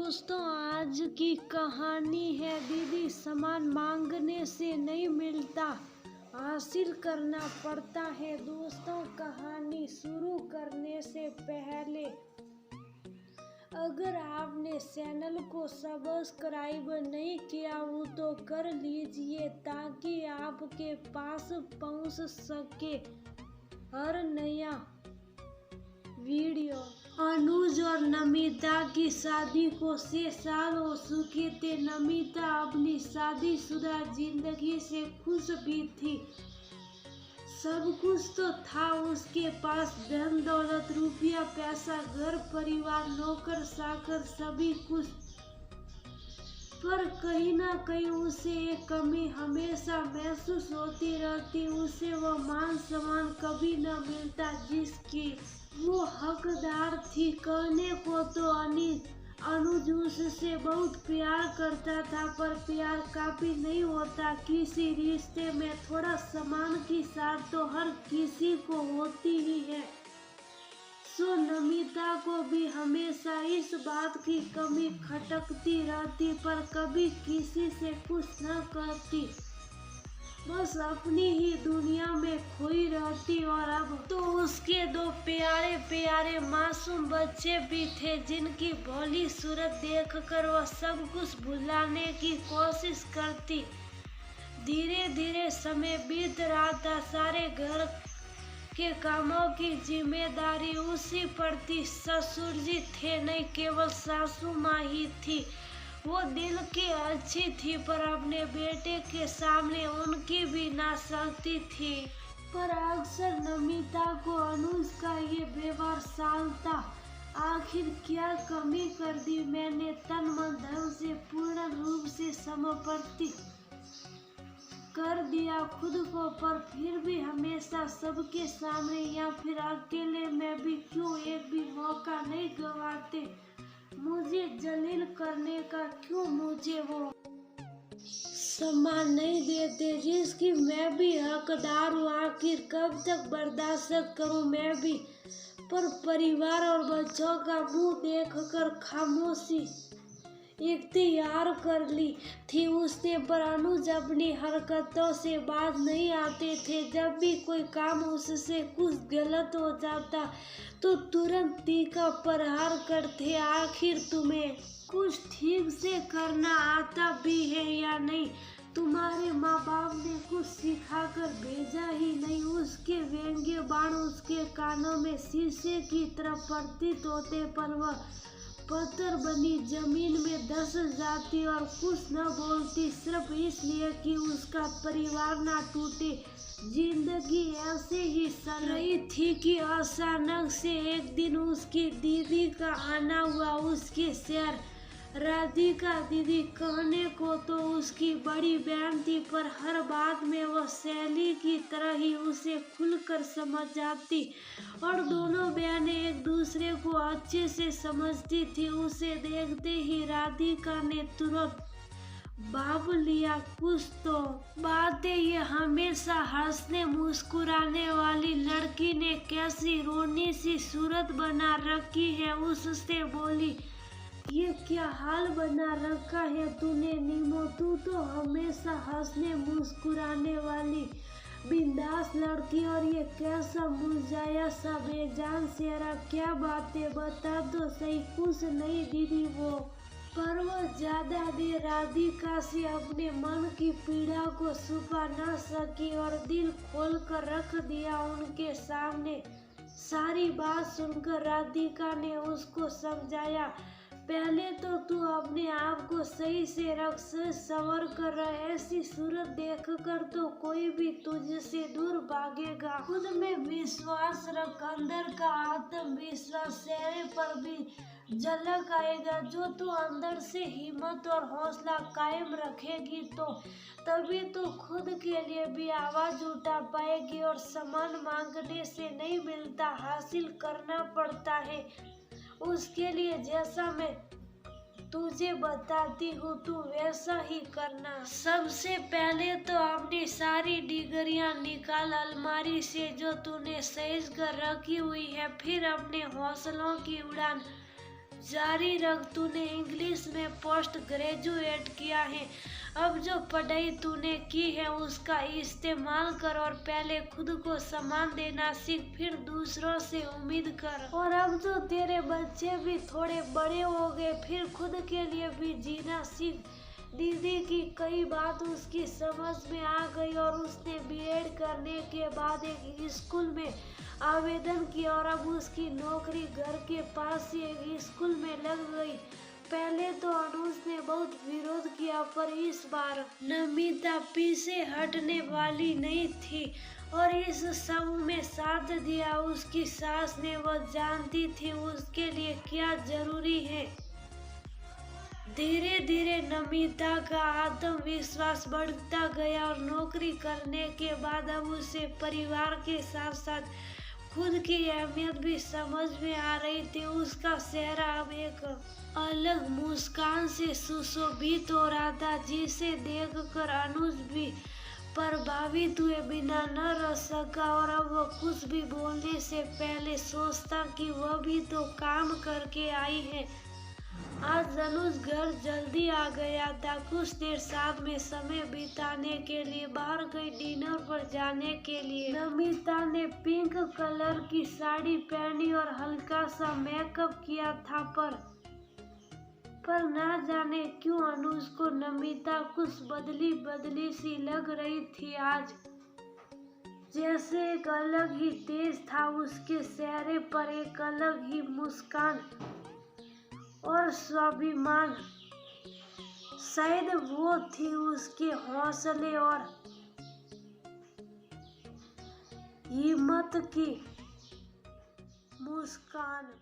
दोस्तों, आज की कहानी है दीदी सामान मांगने से नहीं मिलता, हासिल करना पड़ता है। दोस्तों, कहानी शुरू करने से पहले अगर आपने चैनल को सब्सक्राइब नहीं किया हो तो कर लीजिए ताकि आपके पास पहुंच सके हर नया वीडियो। अनुज और नमिता की शादी को 6 साल हो चुके थे। नमिता अपनी शादीशुदा जिंदगी से खुश भी थी। सब कुछ तो था उसके पास, धन दौलत, रुपया पैसा, घर परिवार, नौकर चाकर, सभी कुछ। पर कहीं ना कहीं उसे एक कमी हमेशा महसूस होती रहती। उसे वो मान सम्मान कभी न मिलता जिसकी वो हकदार थी। कहने को तो अनुज उससे बहुत प्यार करता था, पर प्यार काफी नहीं होता। किसी रिश्ते में थोड़ा सम्मान की साथ तो हर किसी को होती ही है। सो नमिता को भी हमेशा इस बात की कमी खटकती रहती, पर कभी किसी से कुछ न कहती, बस अपनी ही दुनिया में खोई रहती। और अब तो उसके 2 प्यारे प्यारे मासूम बच्चे भी थे जिनकी भोली सूरत देखकर वह सब कुछ भुलाने की कोशिश करती। धीरे धीरे समय बीत रहा था। सारे घर के कामों की जिम्मेदारी उसी पर थी। ससुर जी थे नहीं, केवल सासू माँ ही थी। वो दिल की अच्छी थी, पर अपने बेटे के सामने उनकी भी नासकती थी। पर अक्सर नमिता को अनुज का ये व्यवहार सालता। आखिर क्या कमी कर दी मैंने? तन मन धन से पूर्ण रूप से समर्पित कर दिया खुद को, पर फिर भी हमेशा सबके सामने या फिर अकेले में भी क्यों एक भी मौका नहीं गंवाते मुझे जलील करने का? क्यों मुझे वो सम्मान नहीं देते जिसकी मैं भी हकदार हूँ? आखिर कब तक बर्दाश्त करूँ मैं भी? पर परिवार और बच्चों का मुंह देखकर खामोशी इख्तियार कर ली थी उसने। पर अनुज अपनी हरकतों से बाज नहीं आते थे। जब भी कोई काम उससे कुछ गलत हो जाता तो तुरंत तीखा प्रहार करते। आखिर तुम्हें कुछ ठीक से करना आता भी है या नहीं? तुम्हारे माँ बाप ने कुछ सिखाकर भेजा ही नहीं? उसके व्यंग्य बाण उसके कानों में शीशे की तरह प्रतीत होते, पर वह पत्थर बनी जमीन में धंस जाती और कुछ न बोलती, सिर्फ इसलिए कि उसका परिवार ना टूटे। जिंदगी ऐसे ही चल रही थी कि अचानक से एक दिन उसकी दीदी का आना हुआ उसके शहर। राधिका दीदी कहने को तो उसकी बड़ी बहन थी, पर हर बात में वह सहेली की तरह ही उसे खुलकर समझ जाती और दोनों बहनें एक दूसरे को अच्छे से समझती थी। उसे देखते ही राधिका ने तुरंत भाप लिया कुछ तो बातें। ये हमेशा हंसने मुस्कुराने वाली लड़की ने कैसी रोनी सी सूरत बना रखी है? उससे बोली, ये क्या हाल बना रखा है तूने नीमो? तू तो हमेशा हंसने मुस्कुराने वाली बिंदास लड़की, और ये कैसा मुरझाया सा बेजान चेहरा? क्या बातें? बता तो सही। कुछ नहीं दीदी वो। पर वो ज्यादा देर राधिका से अपने मन की पीड़ा को छुपा न सकी और दिल खोल कर रख दिया उनके सामने। सारी बात सुनकर राधिका ने उसको समझाया, पहले तो तू अपने आप को सही से रख, संवर कर रहे। ऐसी सूरत देखकर तो कोई भी तुझसे दूर भागेगा। खुद में विश्वास रख, अंदर का आत्मविश्वास चेहरे पर भी झलक आएगा। जो तू अंदर से हिम्मत और हौसला कायम रखेगी तो तभी तो खुद के लिए भी आवाज उठा पाएगी। और सम्मान मांगने से नहीं मिलता, हासिल करना पड़ता है। उसके लिए जैसा मैं तुझे बताती हूँ तू वैसा ही करना। सबसे पहले तो अपनी सारी डिग्रियां निकाल अलमारी से जो तूने सहेज कर रखी हुई है। फिर अपने हौसलों की उड़ान जारी रख, तूने इंग्लिश में पोस्ट ग्रेजुएट किया है। अब जो पढ़ाई तूने की है उसका इस्तेमाल कर और पहले खुद को सम्मान देना सीख, फिर दूसरों से उम्मीद कर। और अब जो तेरे बच्चे भी थोड़े बड़े हो गए, फिर खुद के लिए भी जीना सीख। दीदी की कई बात उसकी समझ में आ गई और उसने बीएड करने के बाद एक स्कूल में आवेदन किया और अब उसकी नौकरी घर के पास ही एक स्कूल में लग गई। पहले तो अनुज ने बहुत विरोध किया, पर इस बार नमिता पीछे हटने वाली नहीं थी और इस सब में साथ दिया उसकी सास ने। वह जानती थी उसके लिए क्या जरूरी है। धीरे धीरे नमिता का आत्मविश्वास बढ़ता गया और नौकरी करने के बाद अब उसे परिवार के साथ साथ खुद की अहमियत भी समझ में आ रही थी। उसका चेहरा अब एक अलग मुस्कान से सुशोभित हो रहा था, जिसे देखकर अनुज भी प्रभावित हुए बिना न रह सका और अब वह कुछ भी बोलने से पहले सोचता कि वह भी तो काम करके आई है। आज अनुज घर जल्दी आ गया था। कुछ देर साथ में समय बिताने के लिए बाहर गई, डिनर पर जाने के लिए। नमिता ने पिंक कलर की साड़ी पहनी और हल्का सा मेकअप किया था, पर ना जाने क्यों अनुज को नमिता कुछ बदली बदली सी लग रही थी आज। जैसे एक अलग ही तेज था उसके चेहरे पर, एक अलग ही मुस्कान और स्वाभिमान। शायद वो थी उसके हौसले और हिम्मत की मुस्कान।